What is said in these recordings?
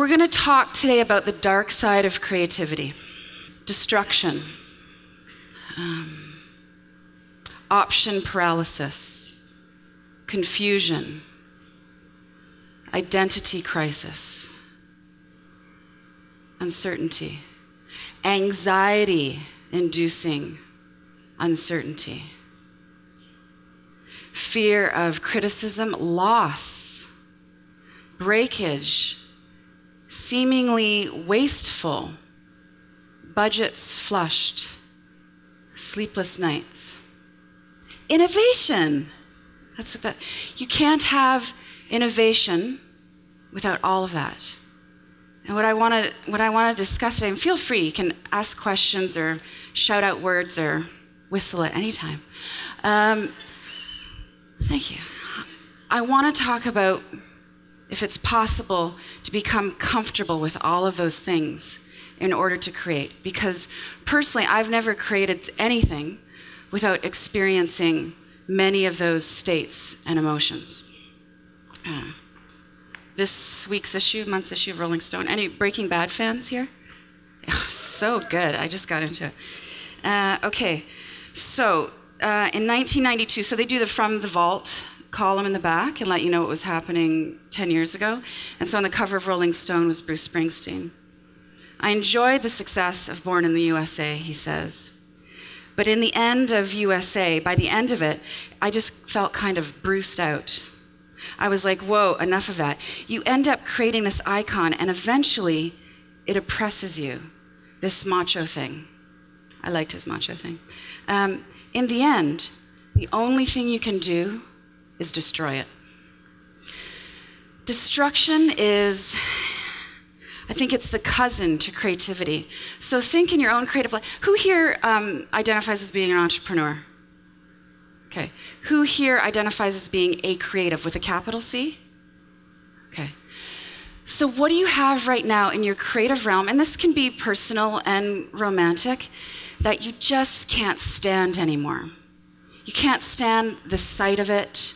we're going to talk today about the dark side of creativity, destruction, option paralysis, confusion, identity crisis, uncertainty, anxiety-inducing uncertainty, fear of criticism, loss, breakage, seemingly wasteful, budgets flushed, sleepless nights. Innovation. That's what that. You can't have innovation without all of that. And what I want to discuss today, and feel free, you can ask questions or shout out words or whistle at any time. Thank you. I want to talk about if it's possible to become comfortable with all of those things in order to create. Because personally, I've never created anything without experiencing many of those states and emotions. This week's issue, month's issue of Rolling Stone. Any Breaking Bad fans here? Oh, so good. I just got into it. Okay, so in 1992, so they do the From the Vault column in the back and let you know what was happening 10 years ago. And so on the cover of Rolling Stone was Bruce Springsteen. I enjoyed the success of Born in the USA, he says. But in the end of USA, by the end of it, I just felt kind of bruised out. I was like, whoa, enough of that. You end up creating this icon, and eventually it oppresses you, this macho thing. I liked his macho thing. In the end, the only thing you can do is destroy it. Destruction is, I think it's the cousin to creativity. So think in your own creative life. Who here identifies as being an entrepreneur? Okay. Who here identifies as being a creative with a capital C? Okay. So what do you have right now in your creative realm, and this can be personal and romantic, that you just can't stand anymore? You can't stand the sight of it.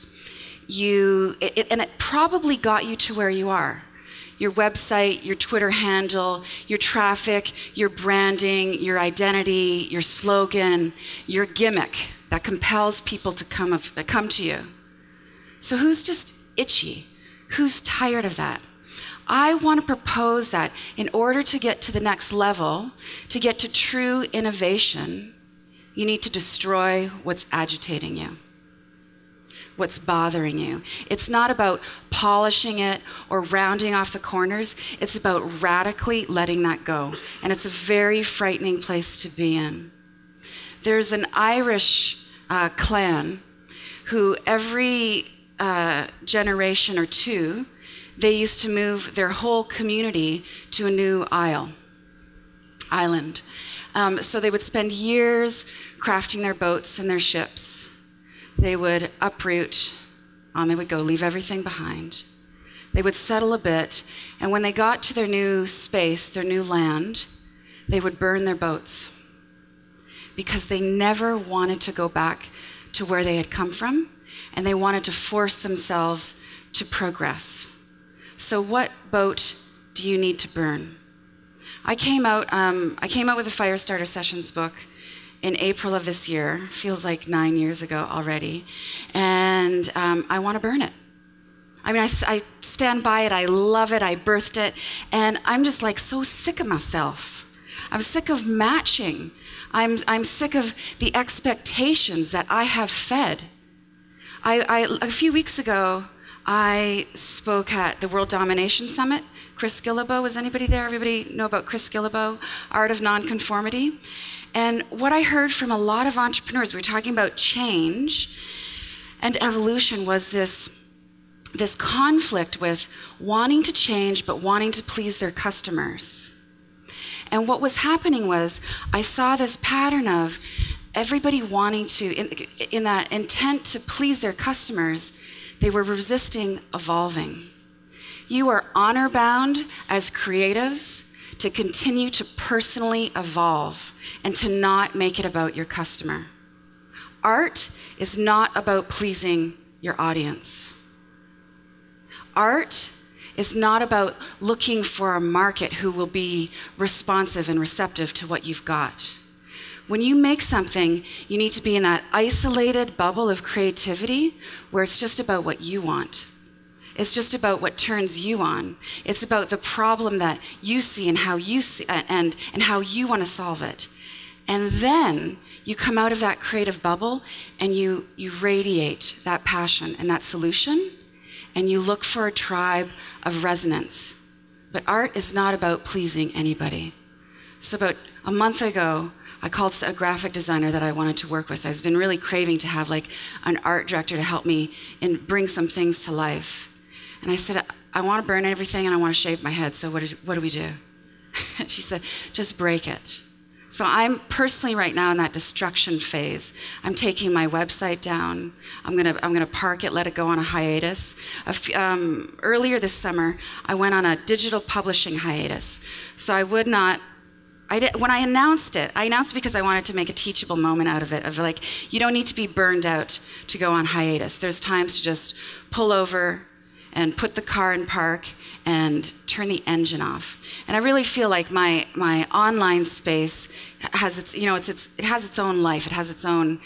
And it probably got you to where you are. Your website, your Twitter handle, your traffic, your branding, your identity, your slogan, your gimmick that compels people to come to you. So who's just itchy? Who's tired of that? I want to propose that in order to get to the next level, to get to true innovation, you need to destroy what's agitating you, what's bothering you. It's not about polishing it or rounding off the corners. It's about radically letting that go. And it's a very frightening place to be in. There's an Irish clan who every generation or two, they used to move their whole community to a new island. So they would spend years crafting their boats and their ships. They would uproot, on they would go, leave everything behind. They would settle a bit, and when they got to their new space, their new land, they would burn their boats because they never wanted to go back to where they had come from, and they wanted to force themselves to progress. So what boat do you need to burn? I came out with the Firestarter Sessions book in April of this year. Feels like 9 years ago already. And I want to burn it. I mean, I stand by it. I love it. I birthed it. And I'm just like so sick of myself. I'm sick of matching. I'm sick of the expectations that I have fed. A few weeks ago, I spoke at the World Domination Summit. Chris Guillebeau, was anybody there? Everybody know about Chris Guillebeau, Art of Nonconformity? And what I heard from a lot of entrepreneurs, we were talking about change and evolution, was this conflict with wanting to change but wanting to please their customers. And what was happening was I saw this pattern of everybody wanting to, in that intent to please their customers, they were resisting evolving. You are honor-bound as creatives to continue to personally evolve and to not make it about your customer. Art is not about pleasing your audience. Art is not about looking for a market who will be responsive and receptive to what you've got. When you make something, you need to be in that isolated bubble of creativity where it's just about what you want. It's just about what turns you on. It's about the problem that you see and how you see and how you want to solve it. And then you come out of that creative bubble and you radiate that passion and that solution, and you look for a tribe of resonance. But art is not about pleasing anybody. So about a month ago, I called a graphic designer that I wanted to work with. I've been really craving to have like an art director to help me and bring some things to life. And I said, I want to burn everything and I want to shave my head, so what do we do? She said, just break it. So I'm personally right now in that destruction phase. I'm taking my website down. I'm gonna park it, let it go on a hiatus. Earlier this summer, I went on a digital publishing hiatus. So I would not, when I announced it because I wanted to make a teachable moment out of it, of like, you don't need to be burned out to go on hiatus. There's times to just pull over and put the car in park and turn the engine off. And I really feel like my online space has its, it has its own life, it has its own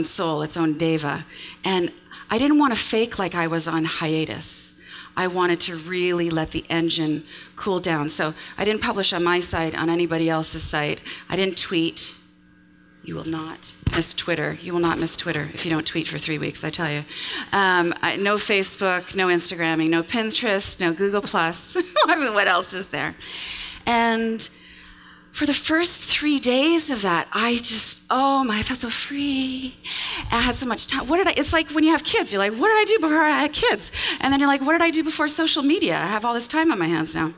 soul, its own deva. And I didn't want to fake like I was on hiatus. I wanted to really let the engine cool down. So I didn't publish on my site, on anybody else's site. I didn't tweet. You will not miss Twitter. You will not miss Twitter if you don't tweet for 3 weeks, I tell you. No Facebook, no Instagramming, no Pinterest, no Google+. I mean, what else is there? And for the first 3 days of that, I felt so free. I had so much time. It's like when you have kids, you're like, what did I do before I had kids? And then you're like, what did I do before social media? I have all this time on my hands now.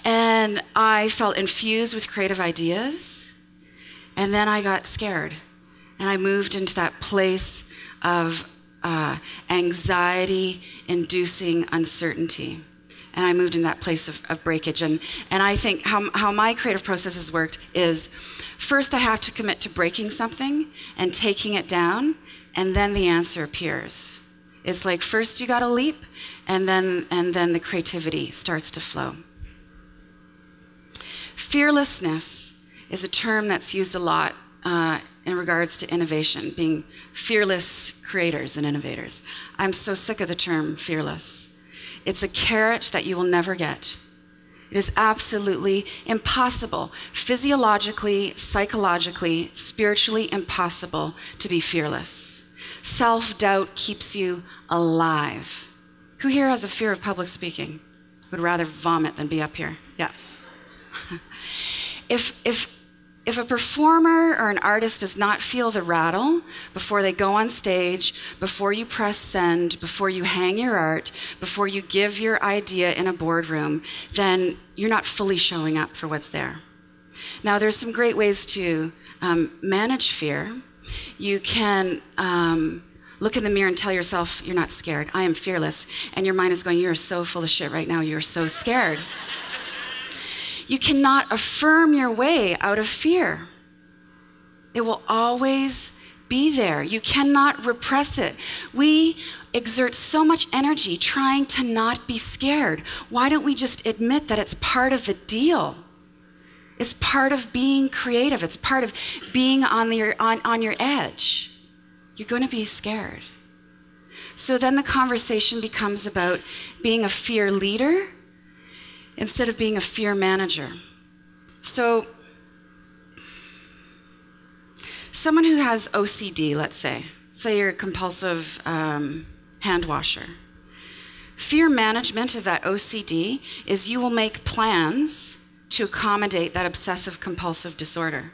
And I felt infused with creative ideas. And then I got scared, and I moved into that place of anxiety-inducing uncertainty. And I moved in that place of breakage. And I think how my creative process has worked is, first I have to commit to breaking something and taking it down, and then the answer appears. It's like first you gotta leap, and then the creativity starts to flow. Fearlessness is a term that's used a lot in regards to innovation, being fearless creators and innovators. I'm so sick of the term fearless. It's a carrot that you will never get. It is absolutely impossible, physiologically, psychologically, spiritually impossible to be fearless. Self-doubt keeps you alive. Who here has a fear of public speaking? Would rather vomit than be up here? Yeah. If a performer or an artist does not feel the rattle before they go on stage, before you press send, before you hang your art, before you give your idea in a boardroom, then you're not fully showing up for what's there. Now, there's some great ways to manage fear. You can look in the mirror and tell yourself, you're not scared. I am fearless. And your mind is going, you're so full of shit right now. You're so scared. You cannot affirm your way out of fear. It will always be there. You cannot repress it. We exert so much energy trying to not be scared. Why don't we just admit that it's part of the deal? It's part of being creative. It's part of being on your edge. You're going to be scared. So then the conversation becomes about being a fear leader instead of being a fear manager. So someone who has OCD, let's say you're a compulsive hand washer. Fear management of that OCD is you will make plans to accommodate that obsessive compulsive disorder.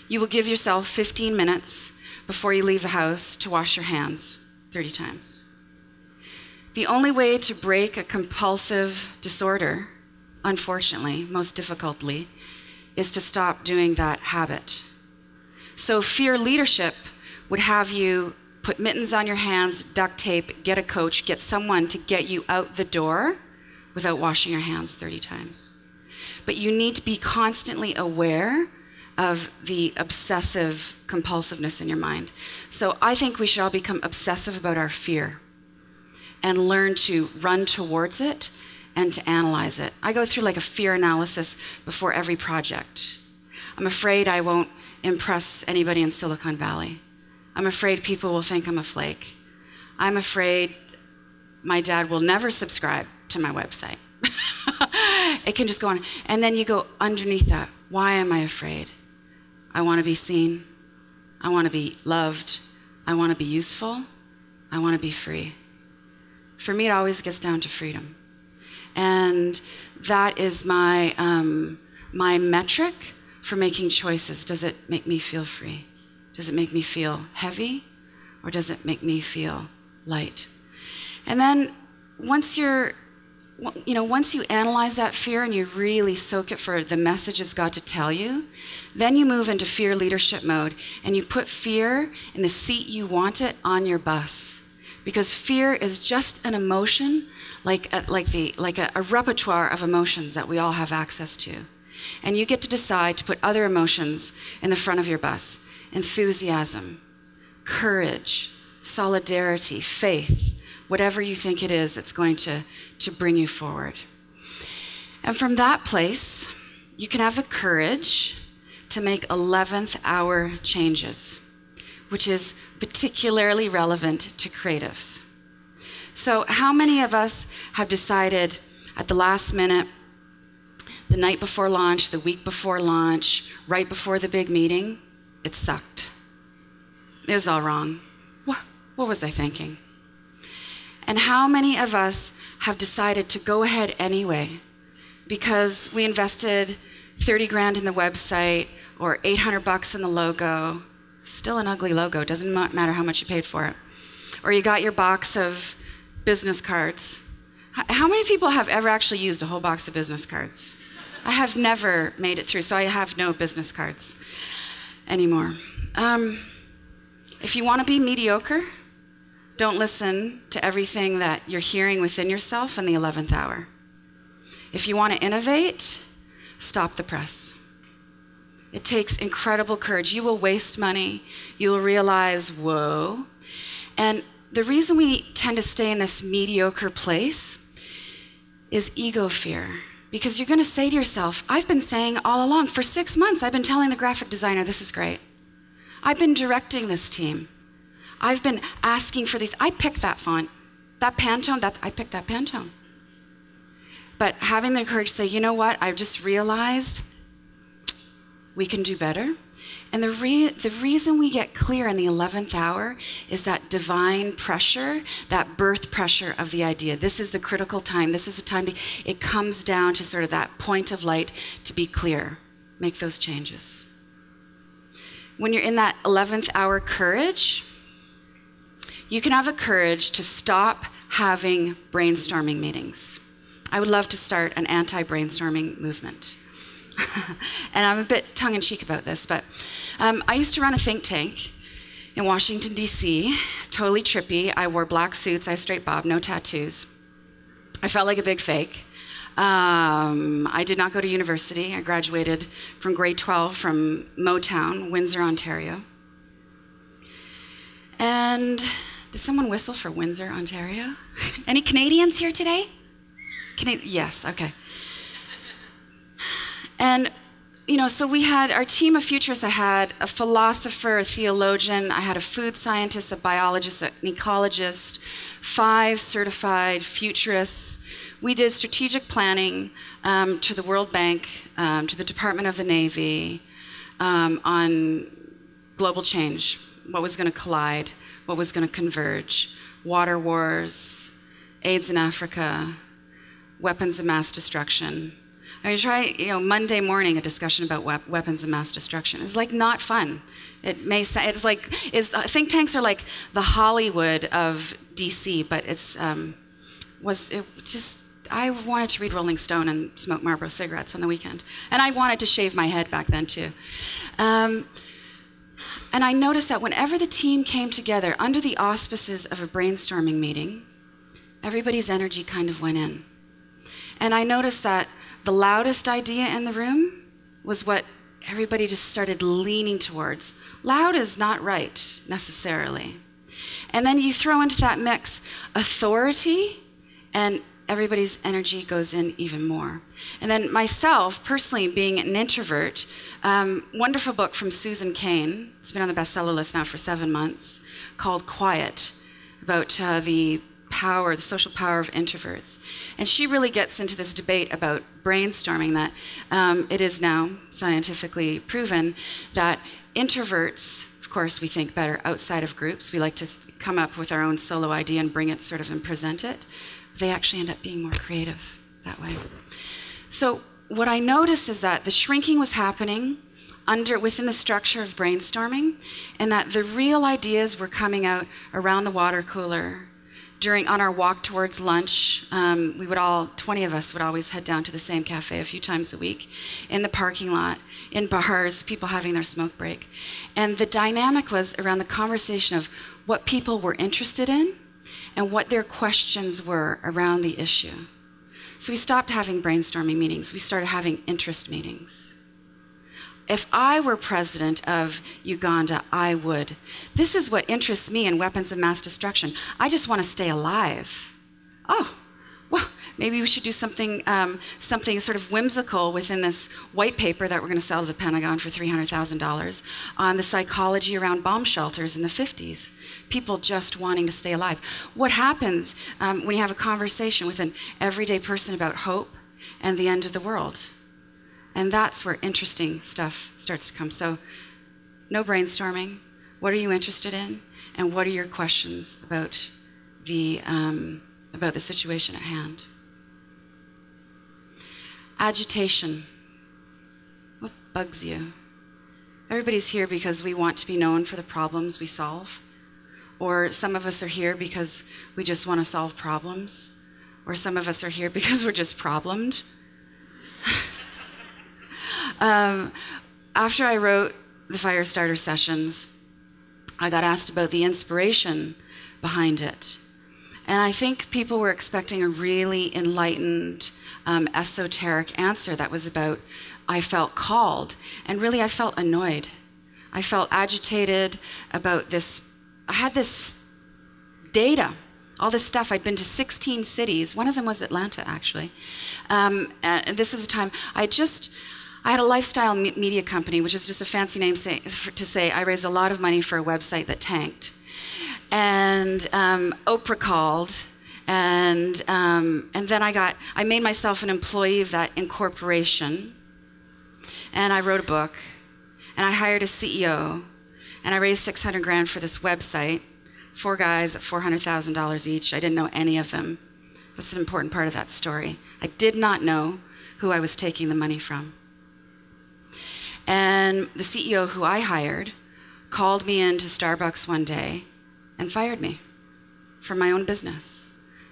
You will give yourself 15 minutes before you leave the house to wash your hands 30 times. The only way to break a compulsive disorder, unfortunately, most difficultly, is to stop doing that habit. So fear leadership would have you put mittens on your hands, duct tape, get a coach, get someone to get you out the door without washing your hands 30 times. But you need to be constantly aware of the obsessive compulsiveness in your mind. So I think we should all become obsessive about our fear. and learn to run towards it and to analyze it. I go through like a fear analysis before every project. I'm afraid I won't impress anybody in Silicon Valley. I'm afraid people will think I'm a flake. I'm afraid my dad will never subscribe to my website. It can just go on. And then you go underneath that. Why am I afraid? I want to be seen. I want to be loved. I want to be useful. I want to be free. For me, it always gets down to freedom. And that is my, my metric for making choices. Does it make me feel free? Does it make me feel heavy? Or does it make me feel light? And then once you analyze that fear and you really soak it for the message it's got to tell you, then you move into fear leadership mode and you put fear in the seat you want it on your bus. Because fear is just an emotion, like a repertoire of emotions that we all have access to. And you get to decide to put other emotions in the front of your bus. Enthusiasm, courage, solidarity, faith, whatever you think it is that's going to bring you forward. And from that place, you can have the courage to make 11th hour changes, which is particularly relevant to creatives. So how many of us have decided at the last minute, the night before launch, the week before launch, right before the big meeting, it sucked. It was all wrong. What was I thinking? And how many of us have decided to go ahead anyway because we invested 30 grand in the website or 800 bucks in the logo, still an ugly logo, doesn't matter how much you paid for it, or you got your box of business cards. How many people have ever actually used a whole box of business cards? I have never made it through, so I have no business cards anymore. If you want to be mediocre, don't listen to everything that you're hearing within yourself in the 11th hour. If you want to innovate, stop the press. It takes incredible courage. You will waste money. You will realize, whoa. And the reason we tend to stay in this mediocre place is ego fear. Because you're going to say to yourself, I've been saying all along, for 6 months, I've been telling the graphic designer, this is great. I've been directing this team. I've been asking for these. I picked that font, that Pantone, I picked that Pantone. But having the courage to say, you know what, I've just realized we can do better. And the reason we get clear in the 11th hour is that divine pressure, that birth pressure of the idea. This is the critical time. This is the time it comes down to sort of that point of light to be clear. Make those changes. When you're in that 11th hour courage, you can have a courage to stop having brainstorming meetings. I would love to start an anti-brainstorming movement. And I'm a bit tongue-in-cheek about this, but I used to run a think tank in Washington, D.C., totally trippy. I wore black suits, I straight bob, no tattoos. I felt like a big fake. I did not go to university. I graduated from grade 12 from Motown, Windsor, Ontario. And did someone whistle for Windsor, Ontario? Any Canadians here today? Yes, okay. And, so we had our team of futurists. I had a philosopher, a theologian, I had a food scientist, a biologist, an ecologist, 5 certified futurists. We did strategic planning to the World Bank, to the Department of the Navy, on global change, what was going to collide, what was going to converge, water wars, AIDS in Africa, weapons of mass destruction. I mean, try, Monday morning, a discussion about weapons of mass destruction. It's like not fun. It may say, think tanks are like the Hollywood of DC, but I wanted to read Rolling Stone and smoke Marlboro cigarettes on the weekend. And I wanted to shave my head back then too. And I noticed that whenever the team came together under the auspices of a brainstorming meeting, everybody's energy kind of went in. And I noticed that the loudest idea in the room was what everybody just started leaning towards. Loud is not right, necessarily. And then you throw into that mix authority, and everybody's energy goes in even more. And then myself, personally, being an introvert, wonderful book from Susan Cain, it's been on the bestseller list now for 7 months, called Quiet, about the social power of introverts. And she really gets into this debate about brainstorming, that it is now scientifically proven that introverts, of course, we think better outside of groups. We like to come up with our own solo idea and bring it sort of and present it. They actually end up being more creative that way. So what I noticed is that the shrinking was happening within the structure of brainstorming, and that the real ideas were coming out around the water cooler on our walk towards lunch. 20 of us would always head down to the same cafe a few times a week, in the parking lot, in bars, people having their smoke break. And the dynamic was around the conversation of what people were interested in and what their questions were around the issue. So we stopped having brainstorming meetings. We started having interest meetings. If I were president of Uganda, I would. This is what interests me in weapons of mass destruction. I just want to stay alive. Oh, well, maybe we should do something sort of whimsical within this white paper that we're going to sell to the Pentagon for $300,000 on the psychology around bomb shelters in the 50s. People just wanting to stay alive. What happens when you have a conversation with an everyday person about hope and the end of the world? And that's where interesting stuff starts to come. So no brainstorming. What are you interested in? And what are your questions about the situation at hand? Agitation. What bugs you? Everybody's here because we want to be known for the problems we solve. Or some of us are here because we just want to solve problems. Or some of us are here because we're just problemed. After I wrote the Firestarter Sessions, I got asked about the inspiration behind it. And I think people were expecting a really enlightened, esoteric answer that was about, I felt called. And really, I felt annoyed. I felt agitated about this. I had this data, all this stuff. I'd been to 16 cities. One of them was Atlanta, actually. And this was a time I had a lifestyle media company, which is just a fancy name to say I raised a lot of money for a website that tanked. And Oprah called, and then I made myself an employee of that incorporation, and I wrote a book, and I hired a CEO, and I raised $600,000 for this website, 4 guys at $400,000 each. I didn't know any of them. That's an important part of that story. I did not know who I was taking the money from. And the CEO who I hired called me into Starbucks one day and fired me from my own business.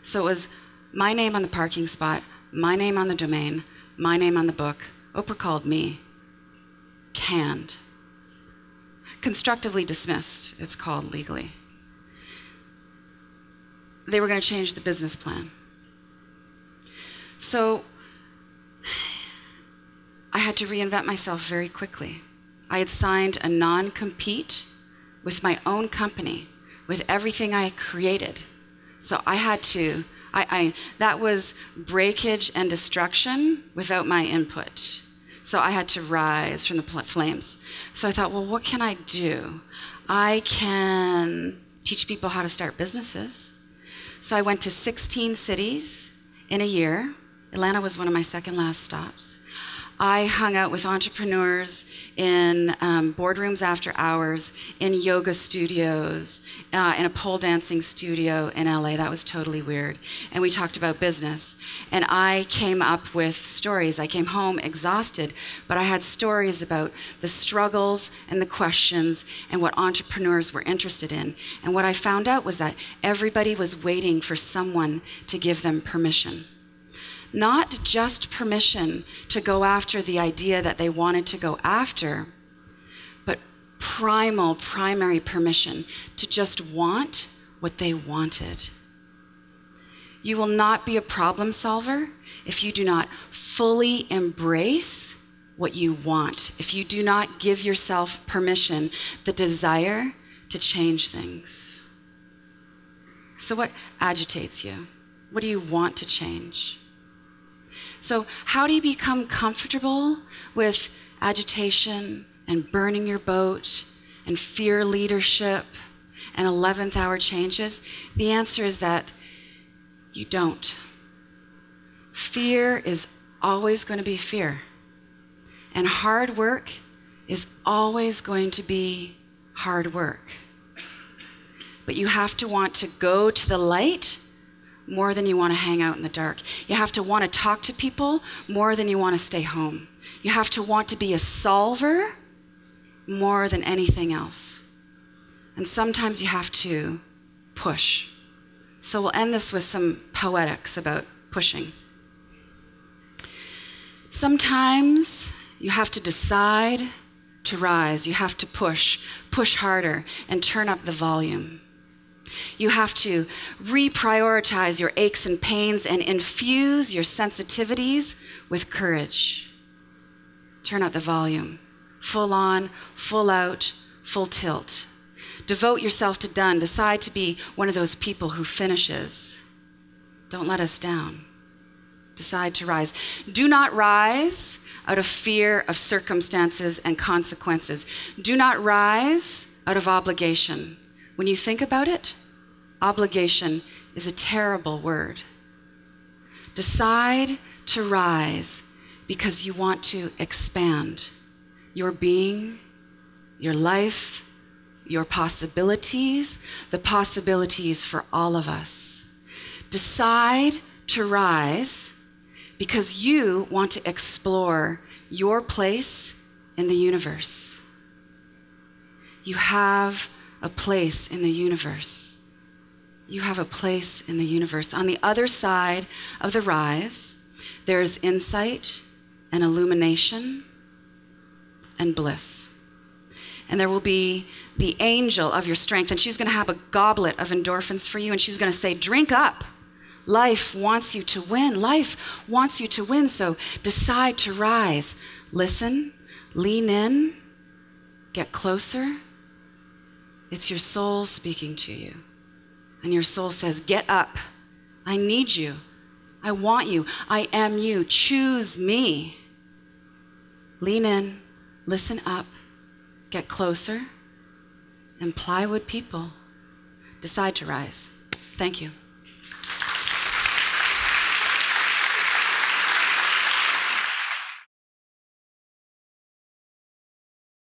So it was my name on the parking spot, my name on the domain, my name on the book. Oprah called me. Canned. Constructively dismissed, it's called legally. They were going to change the business plan. So I had to reinvent myself very quickly. I had signed a non-compete with my own company, with everything I had created. So I had to, that was breakage and destruction without my input. So I had to rise from the flames. So I thought, well, what can I do? I can teach people how to start businesses. So I went to 16 cities in a year. Atlanta was one of my second last stops. I hung out with entrepreneurs in boardrooms after hours, in yoga studios, in a pole dancing studio in LA. That was totally weird. And we talked about business. And I came up with stories. I came home exhausted, but I had stories about the struggles and the questions and what entrepreneurs were interested in. And what I found out was that everybody was waiting for someone to give them permission. Not just permission to go after the idea that they wanted to go after, but primary permission to just want what they wanted. You will not be a problem solver if you do not fully embrace what you want, if you do not give yourself permission, the desire to change things. So what agitates you? What do you want to change? So how do you become comfortable with agitation and burning your boat and fear leadership and 11th hour changes? The answer is that you don't. Fear is always going to be fear. And hard work is always going to be hard work. But you have to want to go to the light more than you want to hang out in the dark. You have to want to talk to people more than you want to stay home. You have to want to be a solver more than anything else. And sometimes you have to push. So we'll end this with some poetics about pushing. Sometimes you have to decide to rise. You have to push harder, and turn up the volume. You have to reprioritize your aches and pains and infuse your sensitivities with courage. Turn up the volume. Full on, full out, full tilt. Devote yourself to done. Decide to be one of those people who finishes. Don't let us down. Decide to rise. Do not rise out of fear of circumstances and consequences. Do not rise out of obligation. When you think about it, obligation is a terrible word. Decide to rise because you want to expand your being, your life, your possibilities, the possibilities for all of us. Decide to rise because you want to explore your place in the universe. You have a place in the universe. You have a place in the universe. On the other side of the rise, there is insight and illumination and bliss. And there will be the angel of your strength, and she's going to have a goblet of endorphins for you, and she's going to say, drink up. Life wants you to win. Life wants you to win, so decide to rise. Listen, lean in, get closer. It's your soul speaking to you. And your soul says, get up. I need you. I want you. I am you. Choose me. Lean in, listen up, get closer, and Plywood people, decide to rise. Thank you.